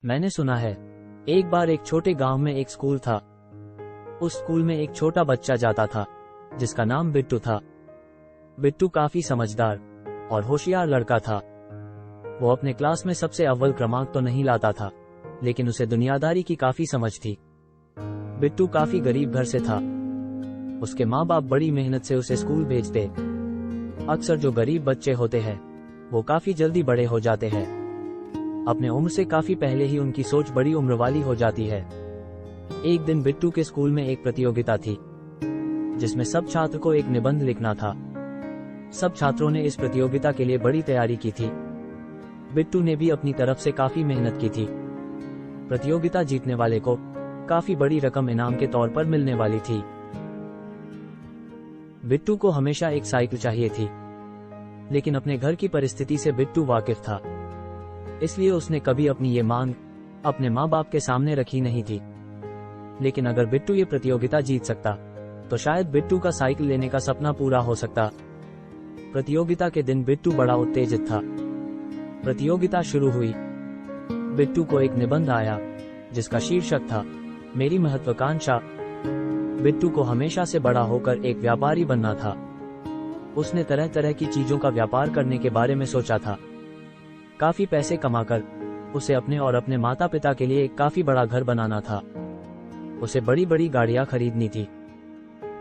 मैंने सुना है, एक बार एक छोटे गांव में एक स्कूल था। उस स्कूल में एक छोटा बच्चा जाता था जिसका नाम बिट्टू था। बिट्टू काफी समझदार और होशियार लड़का था। वो अपने क्लास में सबसे अव्वल क्रमांक तो नहीं लाता था, लेकिन उसे दुनियादारी की काफी समझ थी। बिट्टू काफी गरीब घर से था। उसके माँ बाप बड़ी मेहनत से उसे स्कूल भेजते। अक्सर जो गरीब बच्चे होते हैं वो काफी जल्दी बड़े हो जाते हैं। अपने उम्र से काफी पहले ही उनकी सोच बड़ी उम्र वाली हो जाती है। एक दिन बिट्टू के स्कूल में एक प्रतियोगिता थी जिसमें सब छात्र को एक निबंध लिखना था। सब छात्रों ने इस प्रतियोगिता के लिए बड़ी तैयारी की थी। बिट्टू ने भी अपनी तरफ से काफी मेहनत की थी। प्रतियोगिता जीतने वाले को काफी बड़ी रकम इनाम के तौर पर मिलने वाली थी। बिट्टू को हमेशा एक साइकिल चाहिए थी, लेकिन अपने घर की परिस्थिति से बिट्टू वाकिफ था, इसलिए उसने कभी अपनी ये मांग अपने माँ बाप के सामने रखी नहीं थी। लेकिन अगर बिट्टू ये प्रतियोगिता जीत सकता तो शायद बिट्टू का साइकिल लेने का सपना पूरा हो सकता। प्रतियोगिता के दिन बिट्टू बड़ा उत्तेजित था। प्रतियोगिता शुरू हुई। बिट्टू को एक निबंध आया जिसका शीर्षक था, मेरी महत्वाकांक्षा। बिट्टू को हमेशा से बड़ा होकर एक व्यापारी बनना था। उसने तरह तरह की चीजों का व्यापार करने के बारे में सोचा था। काफी पैसे कमाकर उसे अपने और अपने माता पिता के लिए एक काफी बड़ा घर बनाना था। उसे बड़ी बड़ी गाड़ियां खरीदनी थी।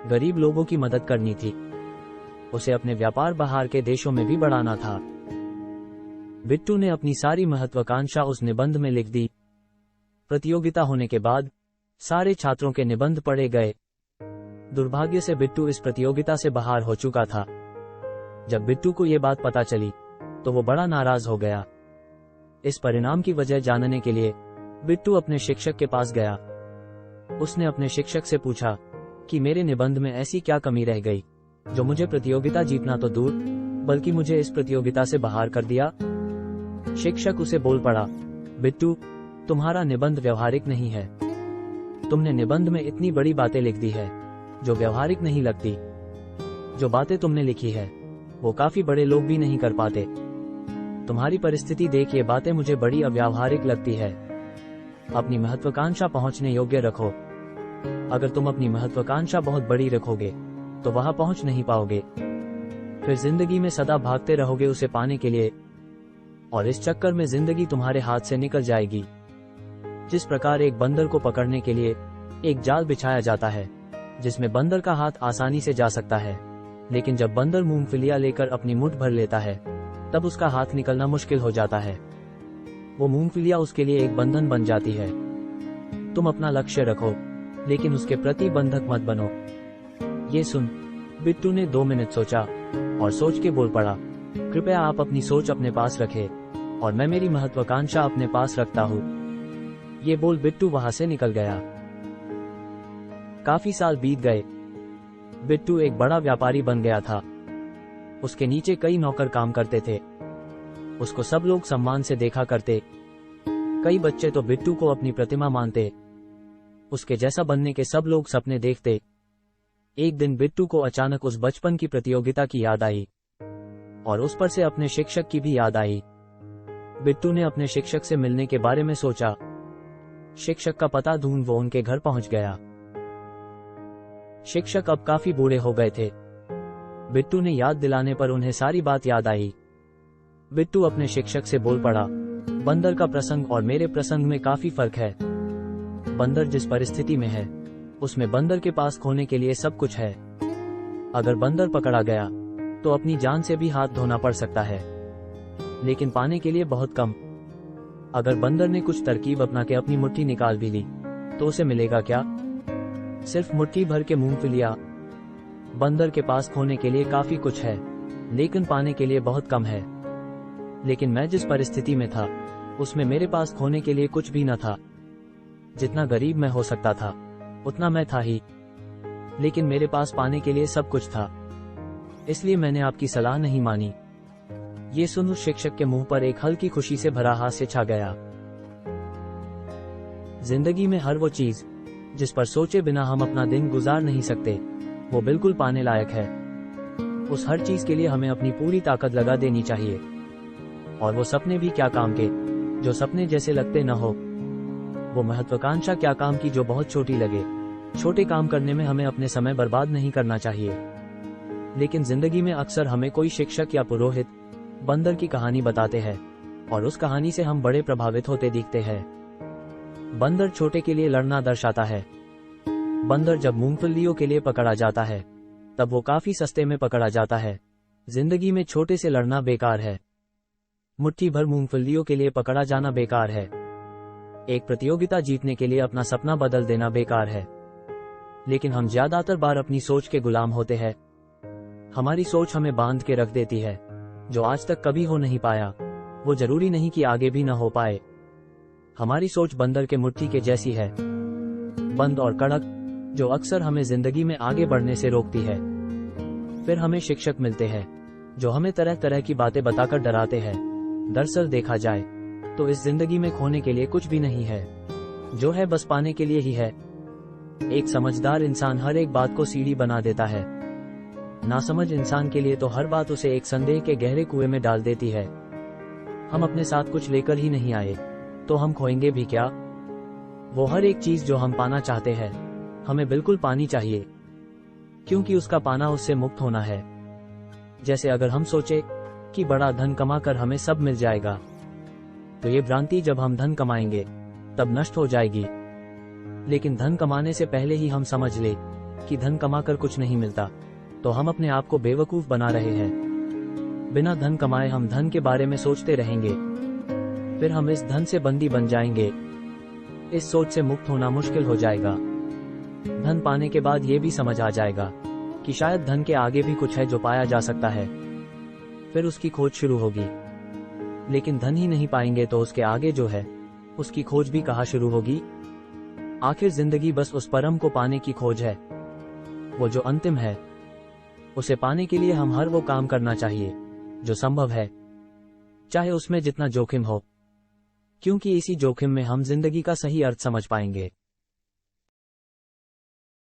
गरीब लोगों की मदद करनी थी। उसे अपने व्यापार बाहर के देशों में भी बढ़ाना था। बिट्टू ने अपनी सारी महत्वाकांक्षा उस निबंध में लिख दी। प्रतियोगिता होने के बाद सारे छात्रों के निबंध पढ़े गए। दुर्भाग्य से बिट्टू इस प्रतियोगिता से बाहर हो चुका था। जब बिट्टू को यह बात पता चली तो वो बड़ा नाराज हो गया। इस परिणाम की वजह जानने के लिए बिट्टू अपने शिक्षक के पास गया। उसने अपने शिक्षक से पूछा कि मेरे निबंध में ऐसी क्या कमी रह गई जो मुझे प्रतियोगिता जीतना तो दूर बल्कि मुझे इस प्रतियोगिता से बाहर कर दिया। शिक्षक उसे बोल पड़ा, बिट्टू, तुम्हारा निबंध व्यवहारिक नहीं है। तुमने निबंध में इतनी बड़ी बातें लिख दी है जो व्यवहारिक नहीं लगती। जो बातें तुमने लिखी है वो काफी बड़े लोग भी नहीं कर पाते। तुम्हारी परिस्थिति देख ये बातें मुझे बड़ी अव्यावहारिक लगती है। अपनी महत्वाकांक्षा पहुंचने योग्य रखो। अगर तुम अपनी महत्वाकांक्षा बहुत बड़ी रखोगे तो वहां पहुंच नहीं पाओगे। फिर जिंदगी में सदा भागते रहोगे उसे पाने के लिए, और इस चक्कर में जिंदगी तुम्हारे हाथ से निकल जाएगी। जिस प्रकार एक बंदर को पकड़ने के लिए एक जाल बिछाया जाता है जिसमें बंदर का हाथ आसानी से जा सकता है, लेकिन जब बंदर मूंगफलियां लेकर अपनी मुट्ठ भर लेता है तब उसका हाथ निकलना मुश्किल हो जाता है। वो मूंगफलियां उसके लिए एक बंधन बन जाती है। तुम अपना लक्ष्य रखो, लेकिन उसके प्रति बंधक मत बनो। ये सुन बिट्टू ने 2 मिनट सोचा और सोच के बोल पड़ा, कृपया आप अपनी सोच अपने पास रखें और मैं मेरी महत्वाकांक्षा अपने पास रखता हूँ। ये बोल बिट्टू वहां से निकल गया। काफी साल बीत गए। बिट्टू एक बड़ा व्यापारी बन गया था। उसके नीचे कई नौकर काम करते थे। उसको सब लोग सम्मान से देखा करते। कई बच्चे तो बिट्टू को अपनी प्रतिमा मानते। उसके जैसा बनने के सब लोग सपने देखते। एक दिन बिट्टू को अचानक उस बचपन की प्रतियोगिता की याद आई और उस पर से अपने शिक्षक की भी याद आई। बिट्टू ने अपने शिक्षक से मिलने के बारे में सोचा। शिक्षक का पता ढूंढ वो उनके घर पहुंच गया। शिक्षक अब काफी बूढ़े हो गए थे। बिट्टू ने याद दिलाने पर उन्हें सारी बात याद आई। बिट्टू अपने शिक्षक से बोल पड़ा, बंदर का प्रसंग और मेरे प्रसंग में काफी फर्क है। बंदर जिस परिस्थिति में है उसमें बंदर के पास खोने के लिए सब कुछ है। अगर बंदर पकड़ा गया तो अपनी जान से भी हाथ धोना पड़ सकता है, लेकिन पाने के लिए बहुत कम। अगर बंदर ने कुछ तरकीब अपना के अपनी मुट्ठी निकाल भी ली तो उसे मिलेगा क्या? सिर्फ मुट्ठी भर के मूंगफलियां। बंदर के पास खोने के लिए काफी कुछ है, लेकिन पाने के लिए बहुत कम है। लेकिन मैं जिस परिस्थिति में था उसमें मेरे पास खोने के लिए कुछ भी न था। जितना गरीब मैं हो सकता था उतना मैं था ही, लेकिन मेरे पास पाने के लिए सब कुछ था। इसलिए मैंने आपकी सलाह नहीं मानी। ये सुन उस शिक्षक के मुंह पर एक हल्की खुशी से भरा हास्य छा गया। जिंदगी में हर वो चीज जिस पर सोचे बिना हम अपना दिन गुजार नहीं सकते वो बिल्कुल पाने लायक है। उस हर चीज के लिए हमें अपनी पूरी ताकत लगा देनी चाहिए। और वो सपने भी क्या काम के जो सपने जैसे लगते न हो। वो महत्वाकांक्षा क्या काम की जो बहुत छोटी लगे। छोटे काम करने में हमें अपने समय बर्बाद नहीं करना चाहिए। लेकिन जिंदगी में अक्सर हमें कोई शिक्षक या पुरोहित बंदर की कहानी बताते हैं और उस कहानी से हम बड़े प्रभावित होते दिखते हैं। बंदर छोटे के लिए लड़ना दर्शाता है। बंदर जब मूंगफलियों के लिए पकड़ा जाता है तब वो काफी सस्ते में पकड़ा जाता है। जिंदगी में छोटे से लड़ना बेकार है। मुट्ठी भर मूंगफलियों के लिए पकड़ा जाना बेकार है। एक प्रतियोगिता जीतने के लिए अपना सपना बदल देना बेकार है। लेकिन हम ज्यादातर बार अपनी सोच के गुलाम होते हैं। हमारी सोच हमें बांध के रख देती है। जो आज तक कभी हो नहीं पाया वो जरूरी नहीं कि आगे भी न हो पाए। हमारी सोच बंदर के मुट्ठी के जैसी है, बंद और कड़क, जो अक्सर हमें जिंदगी में आगे बढ़ने से रोकती है। फिर हमें शिक्षक मिलते हैं जो हमें तरह तरह की बातें बताकर डराते हैं। दरअसल देखा जाए तो इस जिंदगी में खोने के लिए कुछ भी नहीं है, जो है बस पाने के लिए ही है। एक समझदार इंसान हर एक बात को सीढ़ी बना देता है। नासमझ इंसान के लिए तो हर बात उसे एक संदेह के गहरे कुएं में डाल देती है। हम अपने साथ कुछ लेकर ही नहीं आए तो हम खोएंगे भी क्या। वो हर एक चीज जो हम पाना चाहते हैं हमें बिल्कुल पानी चाहिए, क्योंकि उसका पाना उससे मुक्त होना है। जैसे अगर हम सोचे कि बड़ा धन कमाकर हमें सब मिल जाएगा, तो ये भ्रांति जब हम धन कमाएंगे तब नष्ट हो जाएगी। लेकिन धन कमाने से पहले ही हम समझ ले कि धन कमाकर कुछ नहीं मिलता, तो हम अपने आप को बेवकूफ बना रहे हैं। बिना धन कमाए हम धन के बारे में सोचते रहेंगे, फिर हम इस धन से बंदी बन जाएंगे। इस सोच से मुक्त होना मुश्किल हो जाएगा। धन पाने के बाद ये भी समझ आ जाएगा कि शायद धन के आगे भी कुछ है जो पाया जा सकता है। फिर उसकी खोज शुरू होगी। लेकिन धन ही नहीं पाएंगे तो उसके आगे जो है उसकी खोज भी कहाँ शुरू होगी। आखिर जिंदगी बस उस परम को पाने की खोज है, वो जो अंतिम है। उसे पाने के लिए हम हर वो काम करना चाहिए जो संभव है, चाहे उसमें जितना जोखिम हो, क्योंकि इसी जोखिम में हम जिंदगी का सही अर्थ समझ पाएंगे।